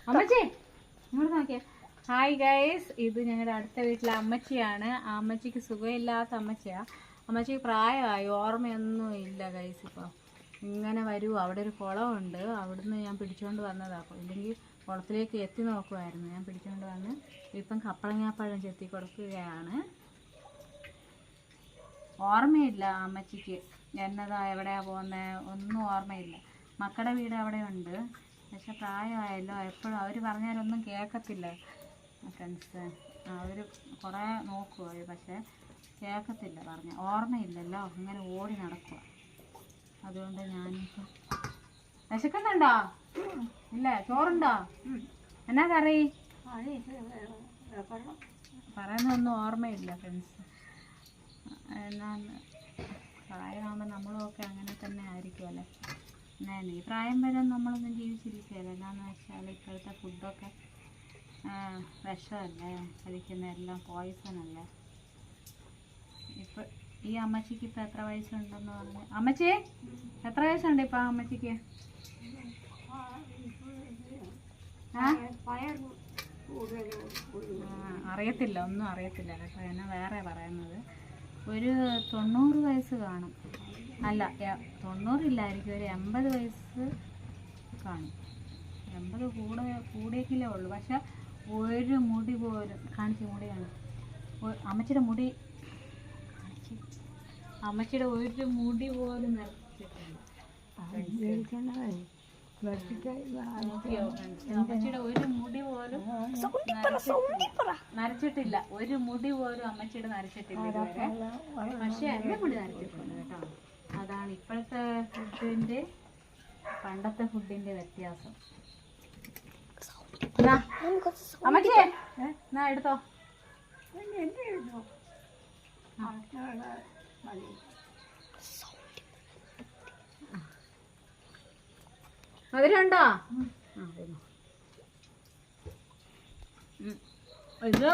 അമ്മച്ചി ഇങ്ങോട്ട് നോക്കിയേ. ഹായ് ഗൈസ്, ഇത് ഞങ്ങളുടെ അടുത്ത വീട്ടിലെ അമ്മച്ചിയാണ്. ആ അമ്മച്ചിക്ക് സുഖമില്ലാത്ത അമ്മച്ചിയാ. അമ്മച്ചിക്ക് പ്രായമായി, ഓർമ്മയൊന്നും ഇല്ല ഗൈസ്. ഇപ്പോൾ ഇങ്ങനെ വരൂ, അവിടെ ഒരു കുളമുണ്ട്, അവിടുന്ന് ഞാൻ പിടിച്ചുകൊണ്ട് വന്നതാണ്. ഇല്ലെങ്കിൽ കുളത്തിലേക്ക് എത്തി നോക്കുമായിരുന്നു. ഞാൻ പിടിച്ചുകൊണ്ട് വന്ന് ഇപ്പം കപ്പളങ്ങാപ്പഴം ചെത്തി കൊടുക്കുകയാണ്. ഓർമ്മയില്ല അമ്മച്ചിക്ക് എന്നതാ എവിടെയാ പോകുന്നത് ഒന്നും ഓർമ്മയില്ല. മക്കളുടെ വീട് അവിടെ ഉണ്ട്, പക്ഷെ പ്രായമായല്ലോ. എപ്പോഴും അവർ പറഞ്ഞാലൊന്നും കേൾക്കത്തില്ല ഫ്രണ്ട്സ്. അവർ കുറേ നോക്കും അവർ, പക്ഷേ കേൾക്കത്തില്ല. പറഞ്ഞ ഓർമ്മയില്ലല്ലോ, അങ്ങനെ ഓടി നടക്കുക. അതുകൊണ്ട് ഞാനിപ്പോൾ വിശക്കുന്നുണ്ടോ? ഇല്ല, ചോറുണ്ടോ? എന്നാ കറി? പറയുന്നതൊന്നും ഓർമ്മയില്ല ഫ്രണ്ട്സ്. എന്നാന്ന് പ്രായമാകുമ്പോൾ നമ്മളുമൊക്കെ അങ്ങനെ തന്നെ ആയിരിക്കുമല്ലേ. എന്നാൽ ഈ പ്രായം വരെ നമ്മളൊന്നും ജീവിച്ചിരിക്കുകയല്ല. എന്നാന്ന് വെച്ചാൽ ഇപ്പോഴത്തെ ഫുഡൊക്കെ വിഷമല്ലേ, കഴിക്കുന്നതെല്ലാം പോയിസണല്ലേ. ഇപ്പം ഈ അമ്മച്ചിക്ക് ഇപ്പം എത്ര വയസ്സുണ്ടെന്ന് പറഞ്ഞു? അമ്മച്ചി എത്ര വയസ്സുണ്ട് ഇപ്പം അമ്മച്ചിക്ക്? അറിയത്തില്ല, ഒന്നും അറിയത്തില്ല കേട്ടോ. എന്നെ വേറെ പറയുന്നത് ഒരു 90 വയസ്സ് കാണും. അല്ല, 90 ഇല്ലായിരിക്കും, ഒരു 80 വയസ്സ് കാണും. 80 കൂടിയേക്കില്ലേ ഉള്ളൂ. പക്ഷെ ഒരു മുടി പോലും കാണിച്ച് മുടിയാണ് അമ്മച്ചിയുടെ മുടി. അമ്മച്ചിയുടെ ഒരു മുടി പോലും നരച്ചിട്ടില്ല. അമ്മച്ചിയുടെ ഒരു മുടി പോലും നരച്ചിട്ടില്ല. ഒരു മുടി പോലും അമ്മച്ചിയുടെ നരച്ചിട്ടില്ല ഇതുവരെ. പക്ഷെ എൻ്റെ മുടി നരച്ചിട്ടുണ്ട് കേട്ടോ. അതാണ് ഇപ്പോഴത്തെ ഫുഡിൻ്റെ പണ്ടത്തെ ഫുഡിൻ്റെ വ്യത്യാസം. അമ്മച്ചിയെ എന്നാ എടുത്തോ. മധുരമുണ്ടോ? ഇത്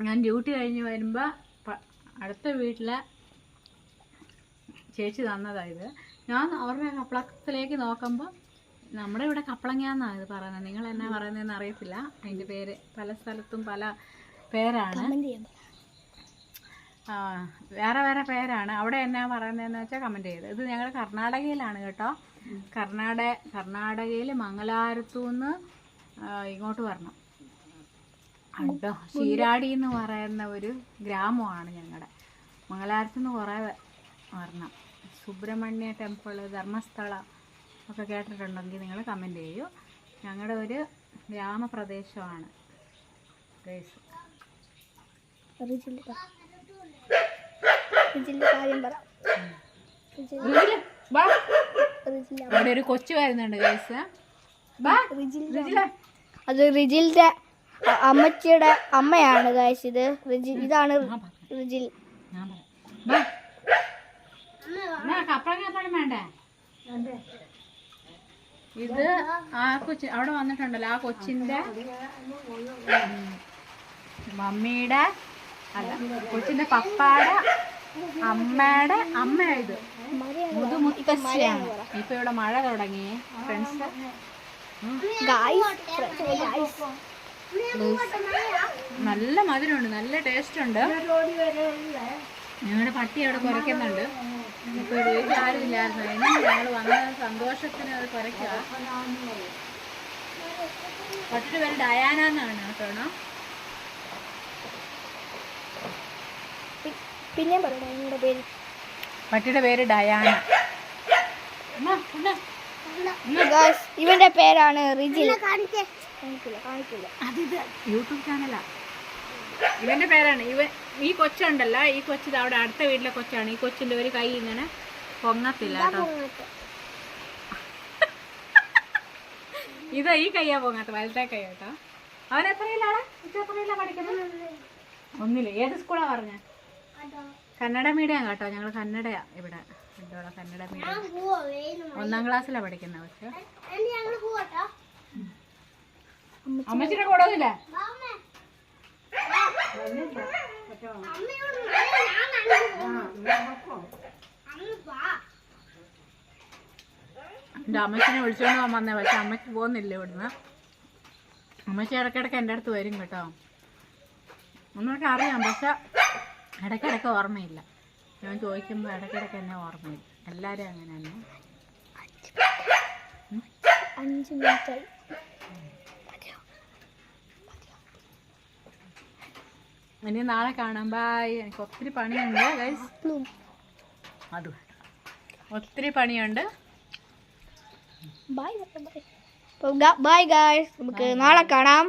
ഞാൻ ഡ്യൂട്ടി കഴിഞ്ഞ് വരുമ്പോൾ അടുത്ത വീട്ടിലെ ചേച്ചി തന്നതായത്. ഞാൻ അവരുടെ കപ്പളത്തിലേക്ക് നോക്കുമ്പോൾ നമ്മുടെ ഇവിടെ കപ്പളങ്ങാന്നാണ് ഇത് പറയുന്നത്. നിങ്ങൾ എന്നാ പറയുന്നതെന്ന് അറിയത്തില്ല. അതിൻ്റെ പേര് പല സ്ഥലത്തും പല പേരാണ്, വേറെ വേറെ പേരാണ്. അവിടെ എന്നാ പറയുന്നതെന്ന് വെച്ചാൽ കമൻറ്റ് ചെയ്ത്. ഇത് ഞങ്ങൾ കർണാടകയിലാണ് കേട്ടോ. കർണാടകയിൽ മംഗലാപുരത്തുനിന്ന് ഇങ്ങോട്ട് വരണം കേട്ടോ. ശീരാടി എന്ന് പറയുന്ന ഒരു ഗ്രാമമാണ് ഞങ്ങളുടെ. മംഗലാപുരത്തു നിന്ന് കുറേ വരണം. സുബ്രഹ്മണ്യ ടെമ്പിൾ, ധർമ്മസ്ഥല ഒക്കെ കേട്ടിട്ടുണ്ടെങ്കിൽ നിങ്ങൾ കമൻറ്റ് ചെയ്യൂ. ഞങ്ങളുടെ ഒരു ഗ്രാമപ്രദേശമാണ് ഗൈസ്. അവിടെ ഒരു കൊച്ചു വരുന്നുണ്ട് ഗൈസ്. അത് റിജിലിന്റെ അമ്മച്ചിയുടെ അമ്മയാണ് ഗൈസ്. ഇത് ഇതാണ് റിജിൽ. കപ്പളങ്ങാപ്പഴം വേണ്ടേ? ഇത് ആ കൊച്ചി അവിടെ വന്നിട്ടുണ്ടല്ലോ, ആ കൊച്ചിന്റെ മമ്മിയുടെ അല്ല, കൊച്ചിന്റെ പപ്പാടെ അമ്മയുടെ അമ്മയായത് മുതുമുത്തശ്ശിയാണ്. ഇപ്പൊ ഇവിടെ മഴ തുടങ്ങി ഫ്രണ്ട്സ്. നല്ല മധുരമുണ്ട്, നല്ല ടേസ്റ്റ് ഉണ്ട്. ഞങ്ങളുടെ പട്ടി അവിടെ കുരയ്ക്കുന്നുണ്ട്. ഇപ്പൊ വീട്ടിൽ ആരും ഇല്ലായിരുന്നു, അതിന് ഞങ്ങൾ വന്ന സന്തോഷത്തിന് അത് കുരയ്ക്കുക. പട്ടിയുടെ പേര് ഡയാന എന്നാണ് കേട്ടോ. പിന്നെ പേര് പട്ടിയുടെ പേര് ഡയാന. ഇവന്റെ പേരാണ് റിജിൽ. അതിത് യൂട്യൂബ് ചാനലാ. ഇവന്റെ പേരാണ് ഈ കൊച്ചുണ്ടല്ലോ, ഈ കൊച്ചു അവിടെ അടുത്ത വീട്ടിലെ കൊച്ചാണ്. ഈ കൊച്ചിന്റെ ഒരു കൈ ഇങ്ങനെ പൊങ്ങത്തില്ല കേട്ടോ. ഇത് ഈ കയ്യാ പൊങ്ങാത്ത, വലത്തെ കൈ കേട്ടോ. അവൻ എത്രയിലാണ് പഠിക്കുന്നത്? 1-ല്. ഏത് സ്കൂളാ പറഞ്ഞ? കന്നഡ മീഡിയം കേട്ടോ. ഞങ്ങൾ കന്നഡയാ ഇവിടെ. കന്നഡ മീഡിയം 1-ാം ക്ലാസ്സിലാണ് പഠിക്കുന്നത്. പക്ഷെ അമ്മച്ചിയുടെ കൂടൊന്നുമില്ല. എൻ്റെ അമ്മച്ചിനെ വിളിച്ചോണ്ട് പോകാൻ വന്നേ, പക്ഷെ അമ്മയ്ക്ക് പോകുന്നില്ല ഇവിടുന്ന്. അമ്മച്ചി ഇടയ്ക്കിടയ്ക്ക് എൻ്റെ അടുത്ത് വരും കേട്ടോ. നമ്മളൊക്കെ അറിയാം, പക്ഷെ ഇടയ്ക്കിടയ്ക്ക് ഓർമ്മയില്ല. ഞാൻ ചോദിക്കുമ്പോൾ ഇടയ്ക്കിടയ്ക്ക് എന്നെ ഓർമ്മയില്ല. എല്ലാവരും അങ്ങനെ തന്നെ. 5 മിനിറ്റായി. ഇനി നാളെ കാണാം. ബൈ. എനിക്ക് ഒത്തിരി പണിയുണ്ട് ഗൈസ്. അത് ഒത്തിരി പണിയുണ്ട്. ബൈ ഗായ്സ്, നമുക്ക് നാളെ കാണാം.